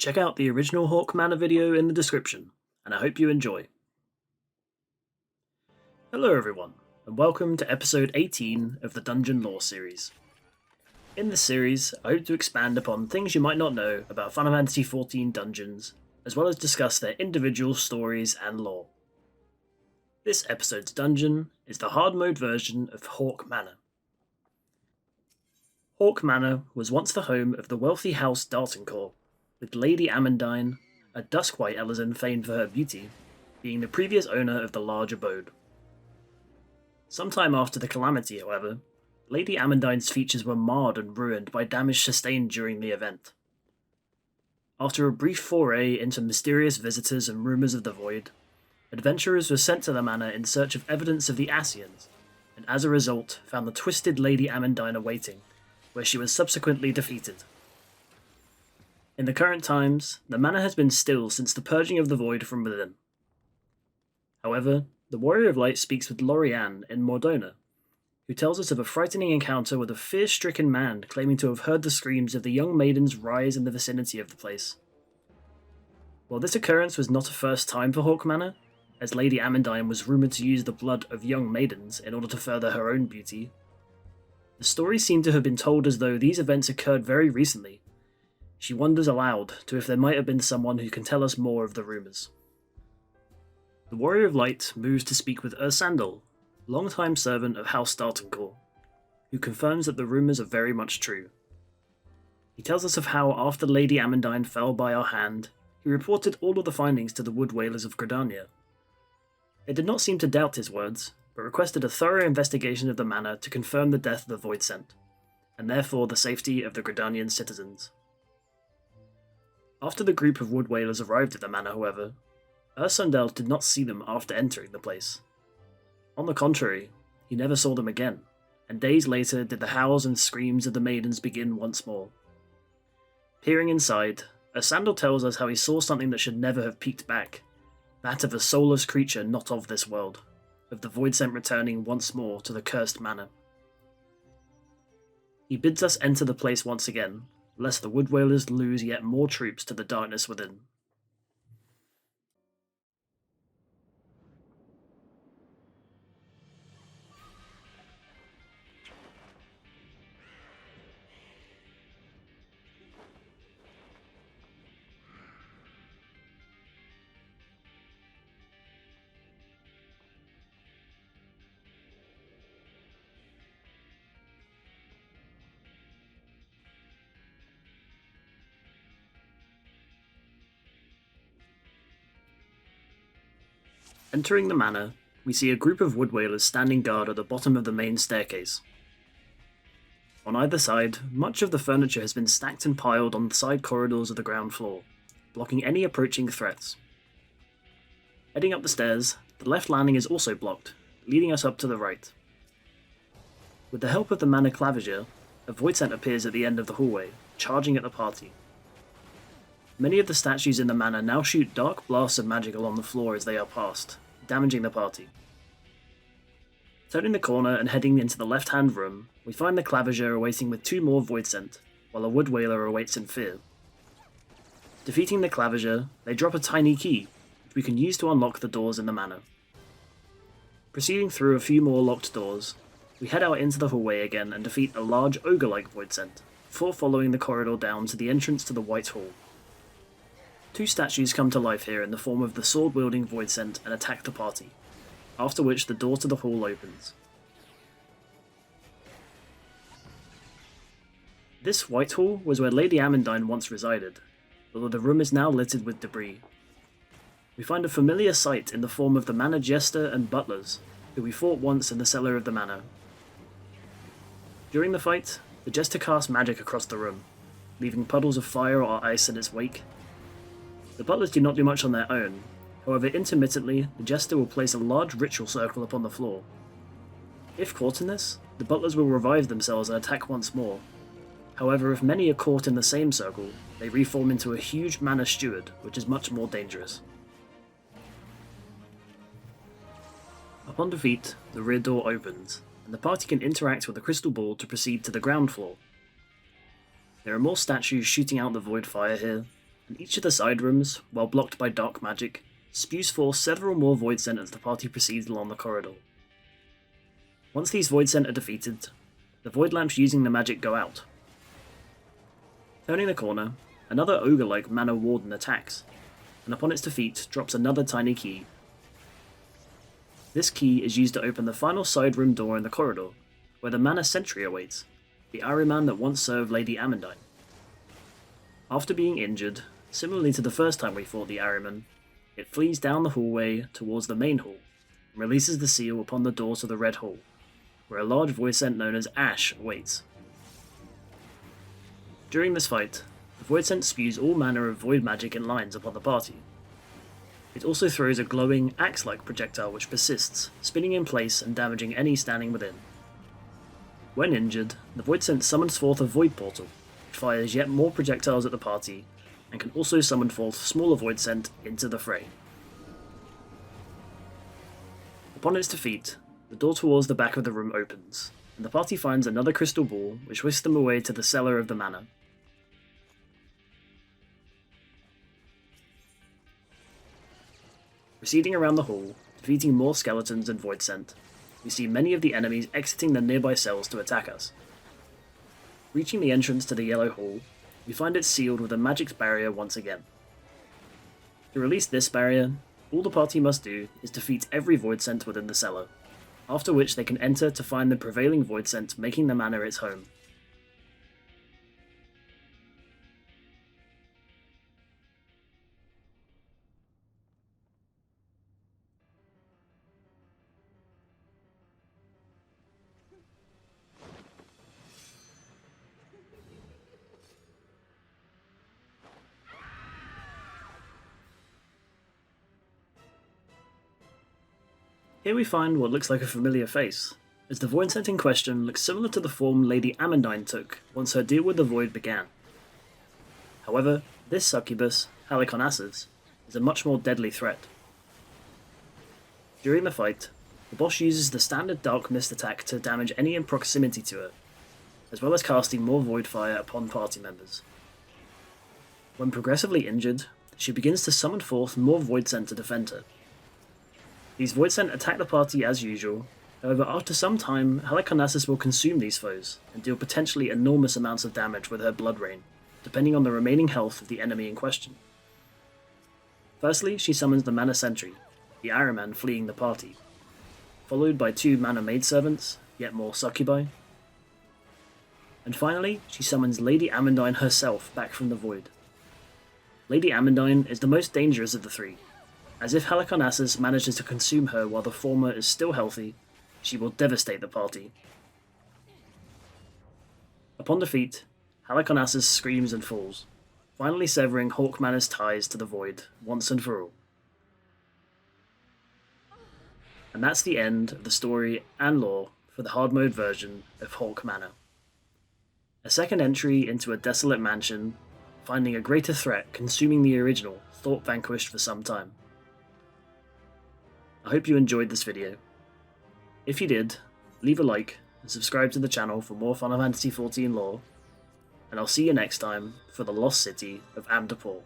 Check out the original Haukke Manor video in the description, and I hope you enjoy. Hello everyone, and welcome to episode 18 of the Dungeon Lore series. In this series, I hope to expand upon things you might not know about Final Fantasy XIV dungeons, as well as discuss their individual stories and lore. This episode's dungeon is the hard mode version of Haukke Manor. Haukke Manor was once the home of the wealthy House Dartencourt, with Lady Amandine, a dusk-white Elezen famed for her beauty, being the previous owner of the large abode. Sometime after the calamity, however, Lady Amandine's features were marred and ruined by damage sustained during the event. After a brief foray into mysterious visitors and rumours of the void, adventurers were sent to the manor in search of evidence of the Ascians, and as a result found the twisted Lady Amandine awaiting, where she was subsequently defeated. In the current times, the manor has been still since the purging of the void from within. However, the Warrior of Light speaks with Lorianne in Mordona, who tells us of a frightening encounter with a fear-stricken man claiming to have heard the screams of the young maidens rise in the vicinity of the place. While this occurrence was not a first time for Haukke Manor, as Lady Amandine was rumoured to use the blood of young maidens in order to further her own beauty, the story seemed to have been told as though these events occurred very recently. She wonders aloud to if there might have been someone who can tell us more of the rumours. The Warrior of Light moves to speak with Sandal, longtime servant of House Dartencourt, who confirms that the rumours are very much true. He tells us of how, after Lady Amandine fell by our hand, he reported all of the findings to the Wood Whalers of Gridania. They did not seem to doubt his words, but requested a thorough investigation of the manor to confirm the death of the Void Sent, and therefore the safety of the Gridanian citizens. After the group of Wood Whalers arrived at the manor, however, Sandal did not see them after entering the place. On the contrary, he never saw them again, and days later did the howls and screams of the maidens begin once more. Peering inside, Sandal tells us how he saw something that should never have peeked back, that of a soulless creature not of this world, of the Void Sent returning once more to the cursed manor. He bids us enter the place once again, lest the Wood Whalers lose yet more troops to the darkness within. Entering the manor, we see a group of Wood Whalers standing guard at the bottom of the main staircase. On either side, much of the furniture has been stacked and piled on the side corridors of the ground floor, blocking any approaching threats. Heading up the stairs, the left landing is also blocked, leading us up to the right. With the help of the manor claviger, a Void Sent appears at the end of the hallway, charging at the party. Many of the statues in the manor now shoot dark blasts of magic along the floor as they are passed, damaging the party. Turning the corner and heading into the left-hand room, we find the claviger awaiting with two more Void Sent, while a Wood Whaler awaits in fear. Defeating the claviger, they drop a tiny key, which we can use to unlock the doors in the manor. Proceeding through a few more locked doors, we head out into the hallway again and defeat a large ogre-like Void Sent, before following the corridor down to the entrance to the White Hall. Two statues come to life here in the form of the sword-wielding Void Sent and attack the party, after which the door to the hall opens. This White Hall was where Lady Amandine once resided, although the room is now littered with debris. We find a familiar sight in the form of the manor jester and butlers, who we fought once in the cellar of the manor. During the fight, the jester casts magic across the room, leaving puddles of fire or ice in its wake. The butlers do not do much on their own, however intermittently the jester will place a large ritual circle upon the floor. If caught in this, the butlers will revive themselves and attack once more. However, if many are caught in the same circle, they reform into a huge manor steward, which is much more dangerous. Upon defeat, the rear door opens, and the party can interact with the crystal ball to proceed to the ground floor. There are more statues shooting out the void fire here, and each of the side rooms, while blocked by dark magic, spews forth several more Void Scent as the party proceeds along the corridor. Once these Void Scent are defeated, the Void Lamps using the magic go out. Turning the corner, another ogre-like Manor Warden attacks, and upon its defeat drops another tiny key. This key is used to open the final side room door in the corridor, where the Manor Sentry awaits, the Ahriman that once served Lady Amandine. After being injured, similarly to the first time we fought the Ahriman, it flees down the hallway towards the main hall, and releases the seal upon the door to the Red Hall, where a large void scent known as Ash awaits. During this fight, the void scent spews all manner of void magic in lines upon the party. It also throws a glowing, axe-like projectile which persists, spinning in place and damaging any standing within. When injured, the void scent summons forth a void portal, which fires yet more projectiles at the party, and can also summon forth smaller void scent into the fray. Upon its defeat, the door towards the back of the room opens, and the party finds another crystal ball which whisks them away to the cellar of the manor. Proceeding around the hall, defeating more skeletons and void scent, we see many of the enemies exiting the nearby cells to attack us. Reaching the entrance to the Yellow Hall, we find it sealed with a magic barrier once again. To release this barrier, all the party must do is defeat every void scent within the cellar, after which they can enter to find the prevailing void scent, making the manor its home. Here we find what looks like a familiar face, as the void scent in question looks similar to the form Lady Amandine took once her deal with the void began. However, this succubus, Halicarnassus, is a much more deadly threat. During the fight, the boss uses the standard Dark Mist attack to damage any in proximity to her, as well as casting more void fire upon party members. When progressively injured, she begins to summon forth more void scent to defend her. These void scent attack the party as usual, however after some time Halicarnassus will consume these foes and deal potentially enormous amounts of damage with her blood rain, depending on the remaining health of the enemy in question. Firstly, she summons the Manor Sentry, the Ahriman fleeing the party, followed by 2 Manor maidservants, yet more succubi, and finally she summons Lady Amandine herself back from the void. Lady Amandine is the most dangerous of the 3, as if Halicarnassus manages to consume her while the former is still healthy, she will devastate the party. Upon defeat, Halicarnassus screams and falls, finally severing Haukke Manor's ties to the void once and for all. And that's the end of the story and lore for the hard mode version of Haukke Manor. A second entry into a desolate mansion, finding a greater threat consuming the original, thought vanquished for some time. I hope you enjoyed this video. If you did, leave a like and subscribe to the channel for more Final Fantasy XIV lore, and I'll see you next time for the Lost City of Amdapor.